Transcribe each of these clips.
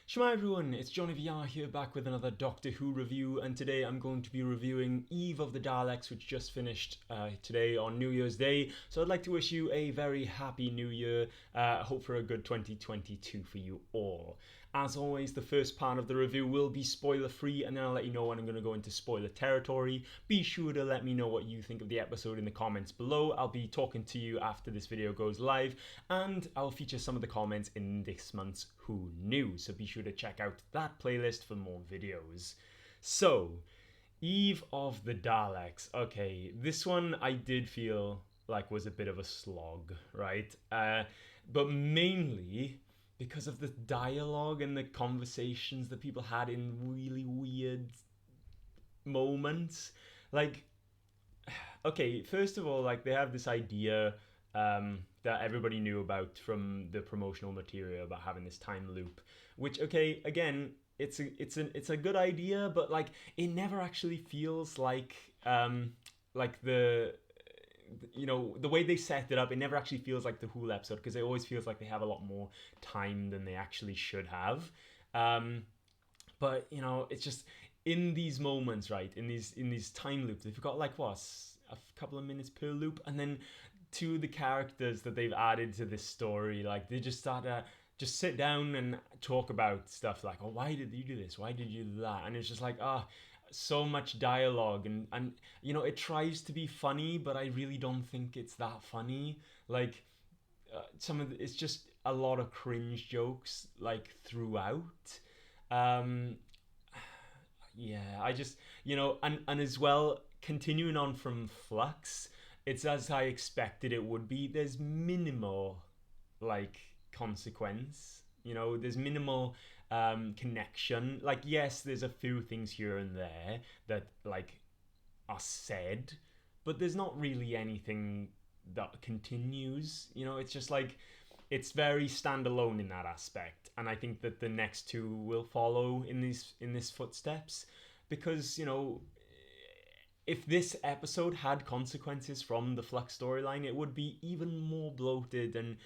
Shema everyone, it's JonnyVR here back with another Doctor Who review, and today I'm going to be reviewing Eve of the Daleks, which just finished today on New Year's Day. So I'd like to wish you a very happy New Year. Hope for a good 2022 for you all. As always, the first part of the review will be spoiler free, and then I'll let you know when I'm going to go into spoiler territory. Be sure to let me know what you think of the episode in the comments below. I'll be talking to you after this video goes live, and I'll feature some of the comments in this month's Who Knew, so be sure to check out that playlist for more videos. So, Eve of the Daleks. Okay, this one I did feel like was a bit of a slog, right? But mainly because of the dialogue and the conversations that people had in really weird moments. Like, okay, first of all, like they have this idea that everybody knew about from the promotional material about having this time loop, which, okay, again, it's a good idea, but like it never actually feels like the the way they set it up, it never actually feels like the Who episode, because it always feels like they have a lot more time than they actually should have. But it's just in these moments, right? In these time loops, they've got like what, a couple of minutes per loop, and then to the characters that they've added to this story, like they just start to just sit down and talk about stuff like, oh, why did you do this? Why did you do that? And it's just like, so much dialogue, and it tries to be funny, but I really don't think it's that funny. Like it's just a lot of cringe jokes like throughout. Yeah, I just and as well, continuing on from Flux, it's as I expected it would be. There's minimal like consequence. There's minimal connection. Like, yes, there's a few things here and there that like are said, but there's not really anything that continues. It's just like it's very standalone in that aspect, and I think that the next two will follow in this footsteps, because if this episode had consequences from the Flux storyline, it would be even more bloated, and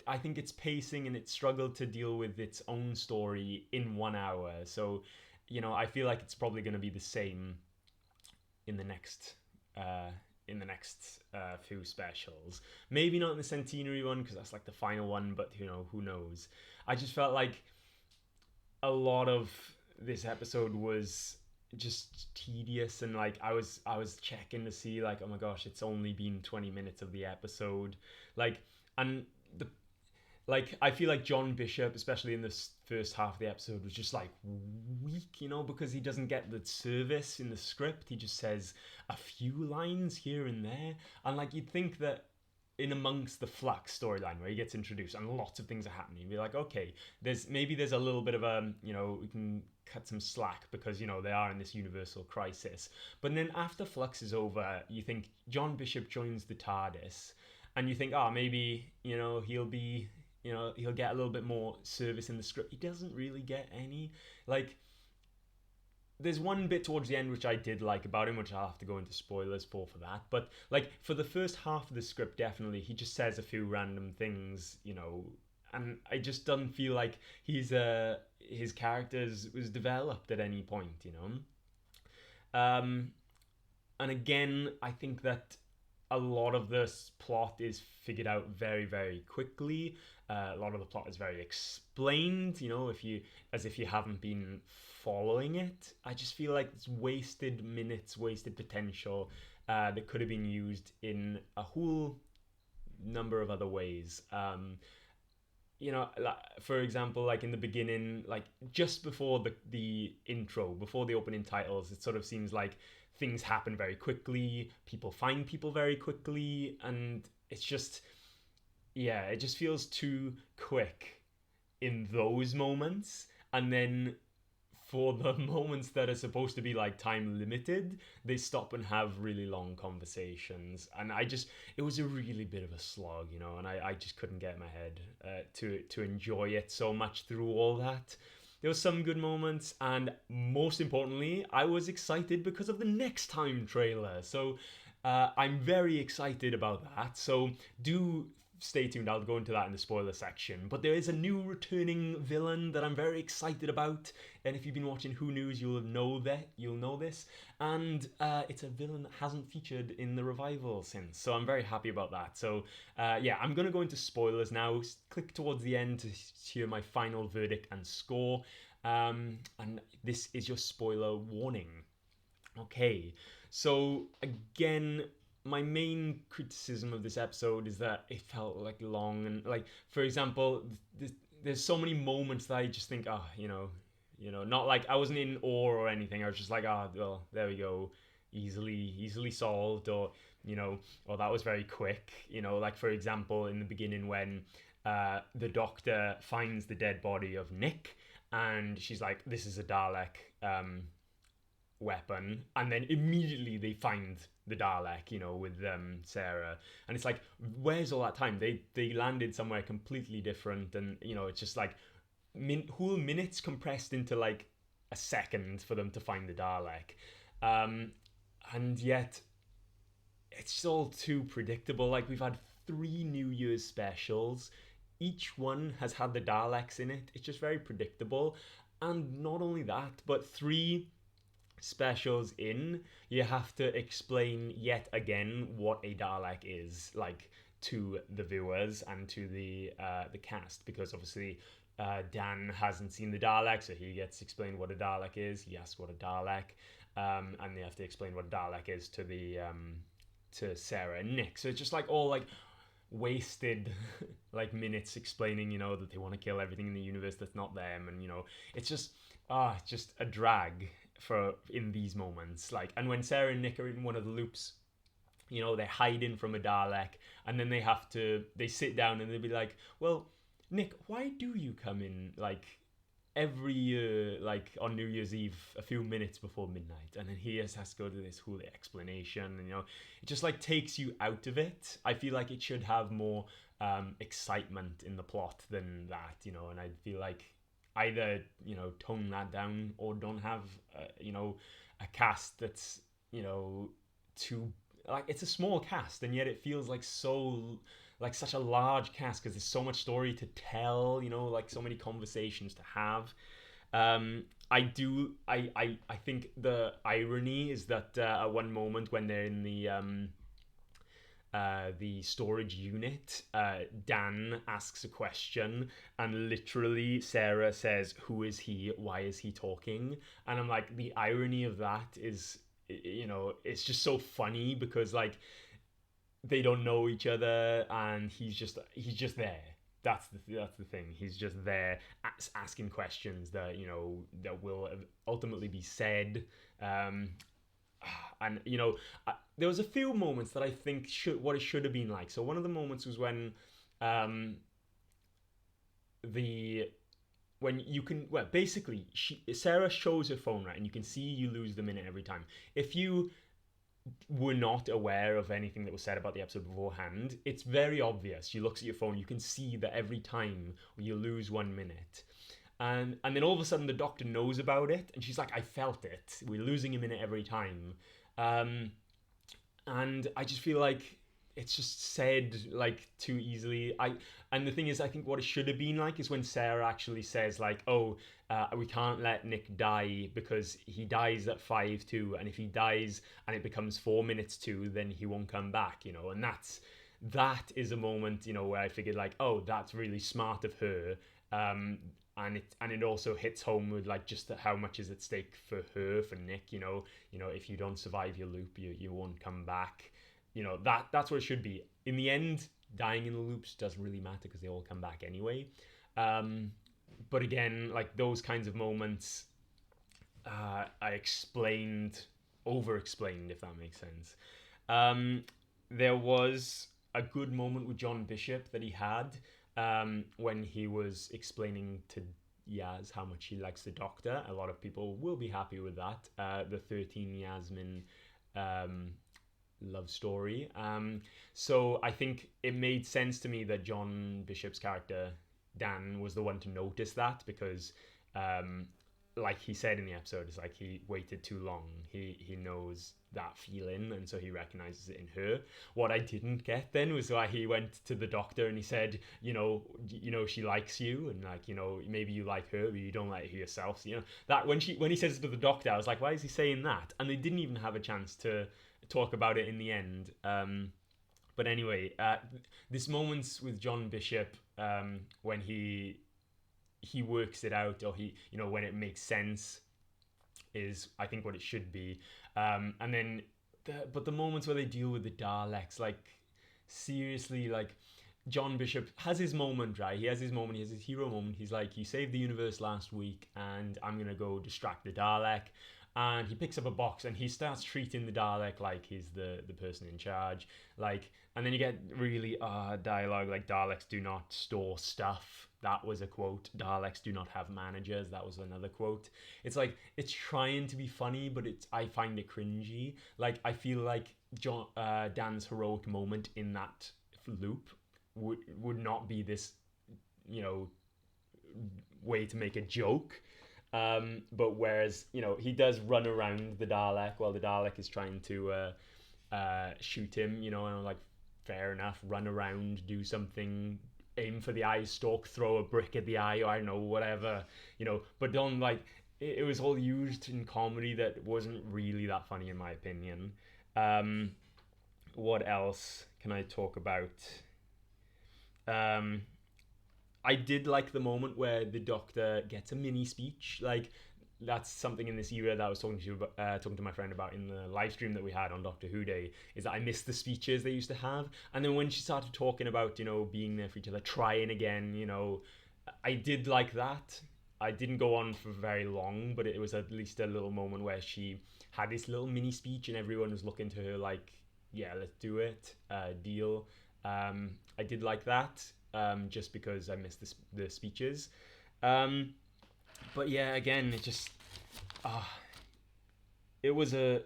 I think its pacing and it struggled to deal with its own story in 1 hour. So I feel like it's probably going to be the same in the next few specials. Maybe not in the centenary one, because that's like the final one, but who knows. I just felt like a lot of this episode was just tedious, and like I was checking to see, like, oh my gosh, it's only been 20 minutes of the episode, like, and the like I feel like John Bishop, especially in this first half of the episode, was just like weak, because he doesn't get the service in the script. He just says a few lines here and there, and like you'd think that in amongst the Flux storyline where he gets introduced and lots of things are happening, you'd be like, okay, there's a little bit of a we can cut some slack, because they are in this universal crisis. But then after Flux is over, you think John Bishop joins the TARDIS, and you think, maybe he'll be he'll get a little bit more service in the script. He doesn't really get any. Like, there's one bit towards the end which I did like about him, which I'll have to go into spoilers for that. But like for the first half of the script, definitely he just says a few random things, and I just don't feel like his character was developed at any point, and again, I think that a lot of this plot is figured out very, very quickly. A lot of the plot is very explained, as if you haven't been following it. I just feel like it's wasted minutes, wasted potential that could have been used in a whole number of other ways. For example, like in the beginning, like just before the intro, before the opening titles, it sort of seems like things happen very quickly, people find people very quickly, and it's just, it just feels too quick in those moments. And then for the moments that are supposed to be like time limited, they stop and have really long conversations, and it was a really bit of a slog, and I just couldn't get my head to enjoy it so much through all that. There were some good moments, and most importantly, I was excited because of the next time trailer. So I'm very excited about that. So do stay tuned. I'll go into that in the spoiler section. But there is a new returning villain that I'm very excited about. And if you've been watching Who News, you'll know this. And it's a villain that hasn't featured in the revival since. So I'm very happy about that. So yeah, I'm going to go into spoilers now. Click towards the end to hear my final verdict and score. And this is your spoiler warning. Okay, so again, my main criticism of this episode is that it felt like long, and like, for example, there's so many moments that I just think, not like I wasn't in awe or anything. I was just like, well, there we go, easily solved, or or that was very quick. Like, for example, in the beginning when the doctor finds the dead body of Nick, and she's like, this is a Dalek weapon, and then immediately they find the Dalek, with Sarah, and it's like, where's all that time? They landed somewhere completely different, and it's just like whole minutes compressed into like a second for them to find the Dalek, and yet it's all too predictable. Like, we've had 3 New Year's specials, each one has had the Daleks in it. It's just very predictable, and not only that, but 3 specials in, you have to explain yet again what a Dalek is, like, to the viewers and to the cast, because obviously Dan hasn't seen the Dalek, so he gets explained what a Dalek is. He asks what a Dalek, and they have to explain what a Dalek is to the to Sarah and Nick. So it's just like all like wasted like minutes explaining, that they want to kill everything in the universe that's not them, and it's just a drag in these moments. Like, and when Sarah and Nick are in one of the loops, they're hiding from a Dalek, and then they sit down and they'll be like, well, Nick, why do you come in like every year, like on New Year's Eve, a few minutes before midnight? And then he has to go to this whole explanation, and it just like takes you out of it. I feel like it should have more excitement in the plot than that, and I feel like either tone that down, or don't have a cast that's too, like, it's a small cast, and yet it feels like such a large cast, because there's so much story to tell, like so many conversations to have. I think the irony is that at one moment when they're in the storage unit, Dan asks a question, and literally Sarah says, who is he? Why is he talking? And I'm like, the irony of that is, it's just so funny, because like they don't know each other, and he's just there. That's the thing. He's just there asking questions that that will ultimately be said. And there was a few moments that I think what it should have been like. So one of the moments was when basically Sarah shows her phone, right, and you can see you lose the minute every time. If you were not aware of anything that was said about the episode beforehand, it's very obvious. She looks at your phone, you can see that every time you lose 1 minute. And then all of a sudden the doctor knows about it, and she's like, I felt it. We're losing a minute every time. And I just feel like it's just said like too easily. And the thing is, I think what it should have been like is when Sarah actually says like, we can't let Nick die because he dies at 5:02, and if he dies and it becomes 4 minutes to, then he won't come back, and that is a moment, where I figured like, that's really smart of her. And it also hits home with like just how much is at stake for her, for Nick, if you don't survive your loop, you won't come back. That's what it should be. In the end, dying in the loops doesn't really matter because they all come back anyway. But again, like those kinds of moments, I over-explained, if that makes sense. There was a good moment with John Bishop that he had when he was explaining to Yaz how much he likes the Doctor. A lot of people will be happy with that. The 13 Yasmin love story. So I think it made sense to me that John Bishop's character Dan was the one to notice that, because like he said in the episode, it's like he waited too long. He knows that feeling, and so he recognizes it in her. What I didn't get then was why he went to the doctor and he said, she likes you, and like, maybe you like her, but you don't like her yourself. So, that when he says it to the doctor, I was like, why is he saying that? And they didn't even have a chance to talk about it in the end. But anyway, this moments with John Bishop, when he works it out, or when it makes sense, is I think what it should be. And then but the moments where they deal with the Daleks, like, seriously, like, John Bishop has his moment, right? He has his moment. He has his hero moment. He's like, you saved the universe last week, and I'm gonna go distract the Dalek. And he picks up a box and he starts treating the Dalek like he's the person in charge. Like, and then you get really dialogue like, Daleks do not store stuff. That was a quote. Daleks do not have managers. That was another quote. It's like, it's trying to be funny, but I find it cringy. Like, I feel like Dan's heroic moment in that loop would not be this, way to make a joke. But whereas, he does run around the Dalek while the Dalek is trying to shoot him, and I'm like, fair enough, run around, do something, aim for the eye stalk, throw a brick at the eye, or I don't know, whatever, but don't, like, it was all used in comedy that wasn't really that funny in my opinion. What else can I talk about? I did like the moment where the Doctor gets a mini speech. Like, that's something in this era that I was talking to my friend about in the live stream that we had on Doctor Who Day, is that I missed the speeches they used to have. And then when she started talking about, being there for each other, trying again, I did like that. I didn't go on for very long, but it was at least a little moment where she had this little mini speech and everyone was looking to her like, yeah, let's do it, deal. I did like that. Just because I missed the speeches. But yeah, again, it just it was a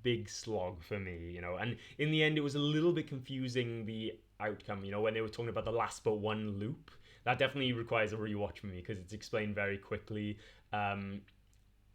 big slog for me, and in the end it was a little bit confusing, the outcome, when they were talking about the last but one loop. That definitely requires a rewatch for me because it's explained very quickly. And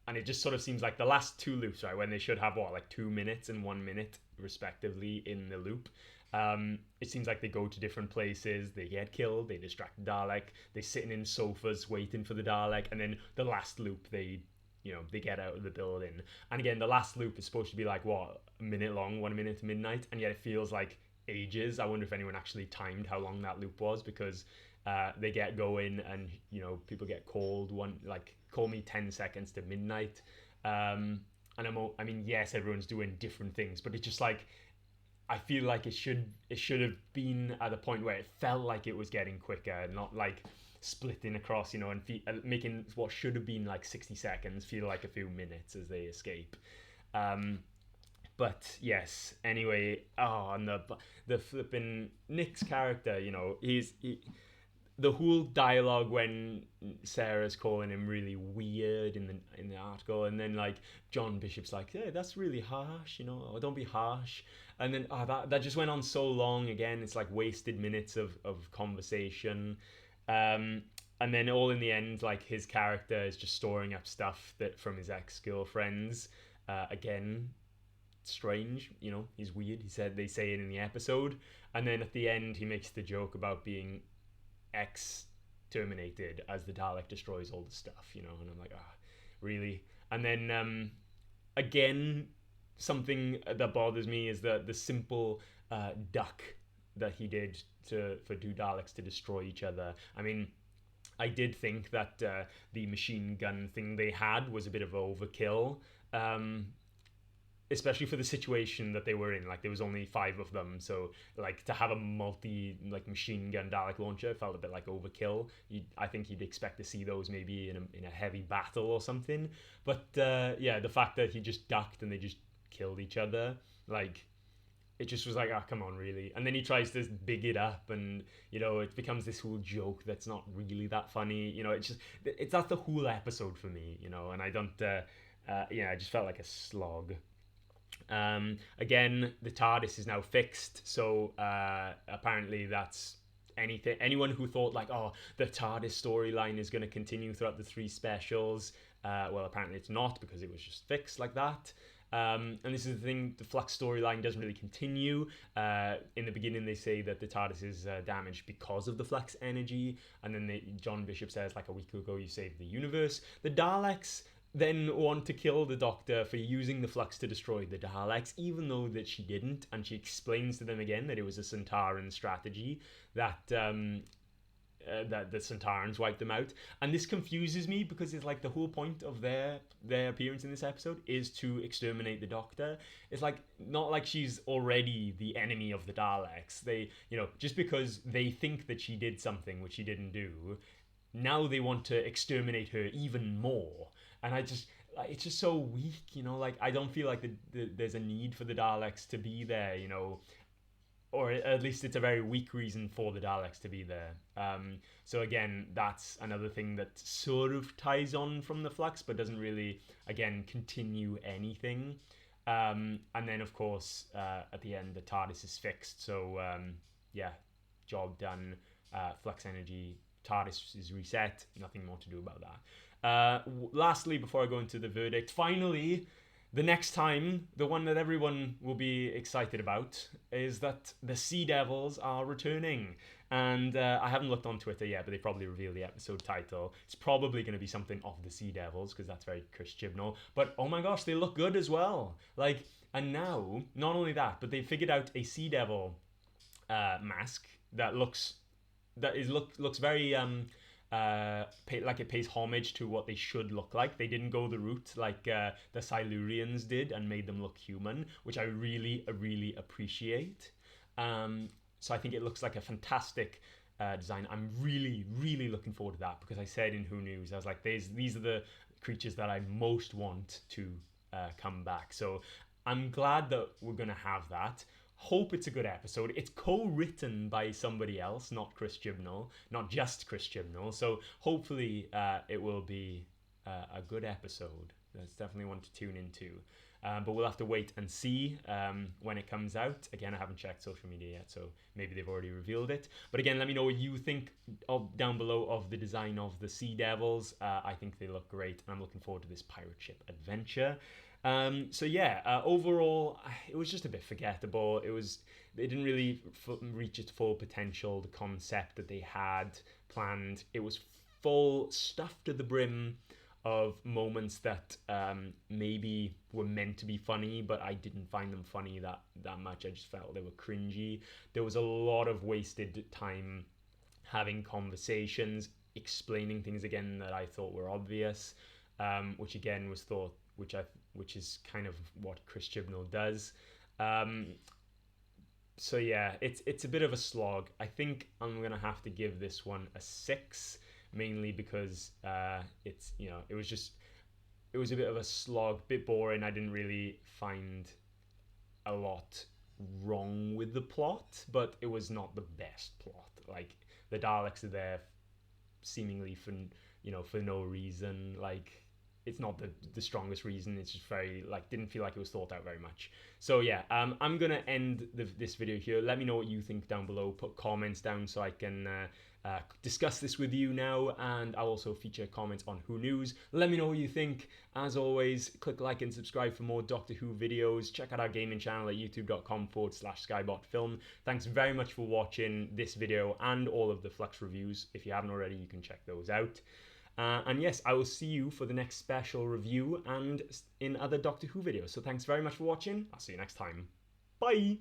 it just sort of seems like the last two loops, right, when they should have like 2 minutes and 1 minute respectively in the loop. It seems like they go to different places, they get killed, they distract the Dalek, they're sitting in sofas waiting for the Dalek, and then the last loop, they get out of the building. And again, the last loop is supposed to be like, what, a minute long, 1 minute to midnight, and yet it feels like ages. I wonder if anyone actually timed how long that loop was, because they get going and, people get called, call me 10 seconds to midnight. And I mean, yes, everyone's doing different things, but it's just like, I feel like it should have been at a point where it felt like it was getting quicker, not like splitting across, and making what should have been like 60 seconds feel like a few minutes as they escape. But yes, anyway, and the flipping Nick's character, the whole dialogue when Sarah's calling him really weird in the article, and then like John Bishop's like, hey, that's really harsh, or don't be harsh. And then that just went on so long. Again, it's like wasted minutes of conversation. And then all in the end, like, his character is just storing up stuff that from his ex-girlfriends. Again, strange, he's weird. They say it in the episode, and then at the end he makes the joke about being exterminated as the Dalek destroys all the stuff, and I'm like, really? And then again, something that bothers me is the simple duck that he did for two Daleks to destroy each other. I mean, I did think that the machine gun thing they had was a bit of overkill, especially for the situation that they were in. Like, there was only 5 of them, so like to have a multi machine gun Dalek launcher felt a bit like overkill. I think you'd expect to see those maybe in a heavy battle or something. But yeah, the fact that he just ducked and they just killed each other, like, it just was like, come on, really. And then he tries to big it up, and it becomes this whole joke that's not really that funny. That's the whole episode for me. And I don't. I just felt like a slog. Again, the TARDIS is now fixed, so apparently that's anyone who thought like, oh, the TARDIS storyline is going to continue throughout the 3 specials, well, apparently it's not, because it was just fixed like that. And this is the thing, the Flux storyline doesn't really continue. In the beginning, they say that the TARDIS is damaged because of the Flux energy, and then John Bishop says, like, a week ago, you saved the universe. The Daleks then want to kill the Doctor for using the Flux to destroy the Daleks, even though that she didn't, and she explains to them again that it was a Centauran strategy, that that the Centaurans wiped them out. And this confuses me, because it's like the whole point of their appearance in this episode is to exterminate the Doctor. It's like not like she's already the enemy of the Daleks. They, just because they think that she did something which she didn't do, now they want to exterminate her even more. And it's just so weak, like I don't feel like there's a need for the Daleks to be there, or at least it's a very weak reason for the Daleks to be there. So again, that's another thing that sort of ties on from the Flux, but doesn't really, again, continue anything. And then, of course, at the end, the TARDIS is fixed. So, job done. Flux energy, TARDIS is reset. Nothing more to do about that. Lastly, before I go into the verdict, finally, the next time, the one that everyone will be excited about, is that the Sea Devils are returning. And I haven't looked on Twitter yet, but they probably revealed the episode title. It's probably going to be something of the Sea Devils, because that's very Chris Chibnall. But oh my gosh, they look good as well. Like, and now, not only that, but they figured out a Sea Devil mask that looks very like it pays homage to what they should look like. They didn't go the route like the Silurians did and made them look human, which I really appreciate. So I think it looks like a fantastic design. I'm really looking forward to that, because I said in Who News, I was like, these are the creatures that I most want to come back. So I'm glad that we're going to have that. Hope it's a good episode. It's co-written by somebody else, not Chris Chibnall, not just Chris Chibnall. So hopefully it will be a good episode. That's definitely one to tune into. But we'll have to wait and see when it comes out. Again, I haven't checked social media yet, so maybe they've already revealed it. But again, let me know what you think down below of the design of the Sea Devils. I think they look great, and I'm looking forward to this pirate ship adventure. Overall, it was just a bit forgettable. They didn't really reach its full potential. The concept that they had planned, it was full, stuffed to the brim of moments that maybe were meant to be funny, but I didn't find them funny that much. I just felt they were cringy. There was a lot of wasted time having conversations, explaining things again that I thought were obvious, which again was thought, which is kind of what Chris Chibnall does. It's a bit of a slog. I think I'm gonna have to give this one a 6, mainly because it was a bit of a slog, bit boring. I didn't really find a lot wrong with the plot, but it was not the best plot. Like, the Daleks are there seemingly for no reason. Like, it's not the strongest reason. It's just very, didn't feel like it was thought out very much. So yeah, I'm gonna end this video here. Let me know what you think down below. Put comments down so I can discuss this with you now, and I'll also feature comments on Who News. Let me know what you think. As always, click like and subscribe for more Doctor Who videos. Check out our gaming channel at youtube.com/skybotfilm. Thanks very much for watching this video and all of the Flux reviews. If you haven't already, you can check those out. And yes, I will see you for the next special review and in other Doctor Who videos. So thanks very much for watching. I'll see you next time. Bye!